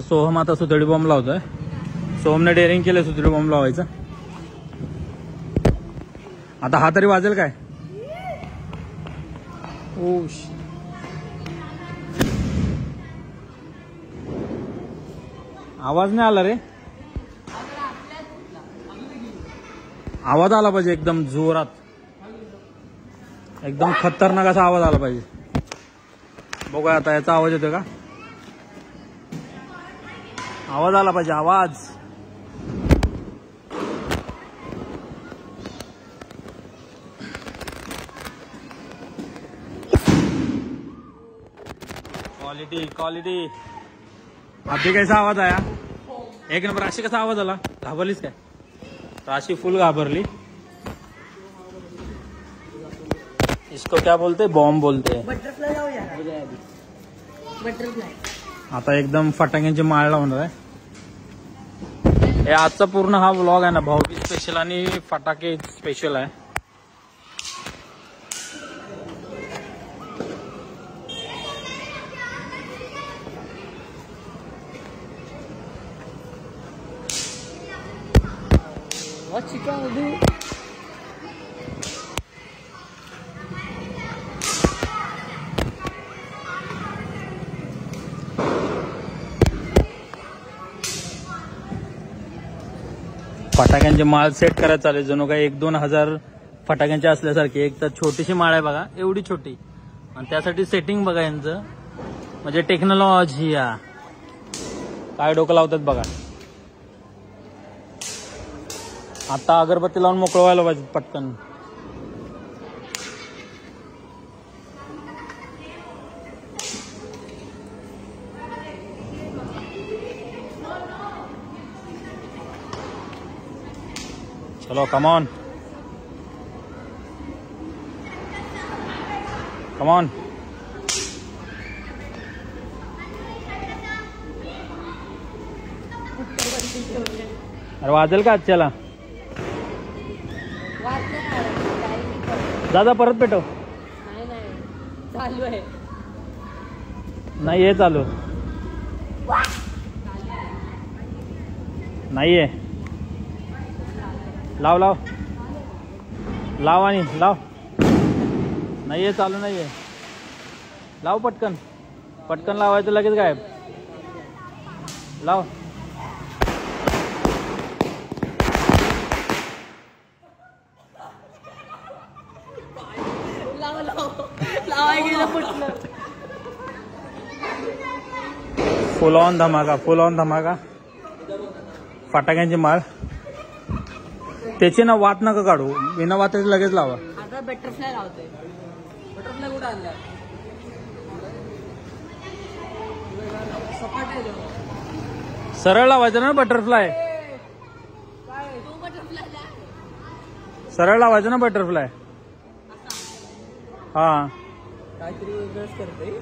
सोहम आता सुतळी बॉम्ब लावतोय. सोहमने डेअरिंग केलं सुतळी बॉम्ब लावायचं. आता हा तरी वाजेल काय? ओश, आवाज नाही आला रे. आवाज आला पाहिजे एकदम जोरात, एकदम खतरनाक असा आवाज आला पाहिजे. बघूया आता याचा आवाज येतोय का? आवाज आला पाहिजे, आवाज. Quality quality. अभी कैसा आवाज आया? एक नंबर. राशी कसा आवाज आला? घाबरलीस काय? राशी फुल घाबरली. इसको क्या बोलते? बॉम्ब बोलते. बटरफ्लाई लाव यार. बटरफ्लाई. आता एकदम फटाक्यांची माळ लावणार आहे. हे आजचा पूर्ण हा व्लॉग आहे ना, भाऊबीज स्पेशल आणि फटाके स्पेशल आहे. फटाक्यांचे माळ सेट करायला चालेल. जणू काही 1-2 हजार फटाक्यांचे असल्यासारखे. एक तर छोटीशी माळ आहे बघा, एवढी छोटी. आणि त्यासाठी सेटिंग बघा यांचं, म्हणजे टेक्नॉलॉजी. या काय डोकं लावतात बघा. आता अगरबत्ती लावून मोकळं व्हायला पाहिजे पटकन. चलो कम ऑन, कम ऑन. अरे वाजेल का आजच्याला? दादा परत पेटव. चालू आहे. नाही आहे चालू, नाहीये. लाव लाव लाव आणि लाव. नाहीये चालू, नाहीये. लाव पटकन, पटकन लावायचं, लगेच गायब. लाव. फुल ऑन धमाका, फुल ऑन धमाका. फटाक्यांची माळ. त्याची ना वात नका काढू, बिना वाताची लगेच लावा. आता बटरफ्लाय लावतोय. बटरफ्लाय कुठं आणला? सपाट आहे. सरळ लावायचं ना बटरफ्लाय. सरळ लावायचं ना बटरफ्लाय. हा काहीतरी वेगळंच करते.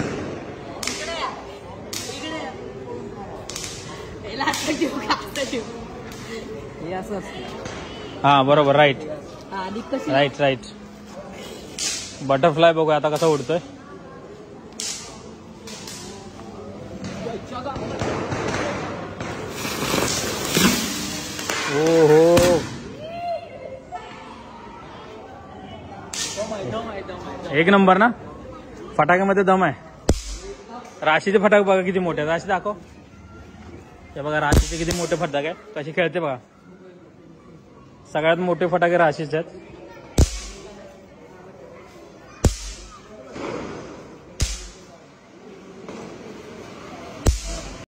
हे असं असतं. हा बरोबर, राईट आधी कशी राईट राईट. बटरफ्लाय बघूया आता कसा उडतोय. ओ हो, एक नंबर ना. फटाक्यामध्ये दम आहे. राशीचे फटाके बघा किती मोठे. राशी दाखव. हे बघा राशीचे किती मोठे फटाके आहे. कशी खेळते बघा. सगळ्यात मोठे फटाके राशीचे आहेत.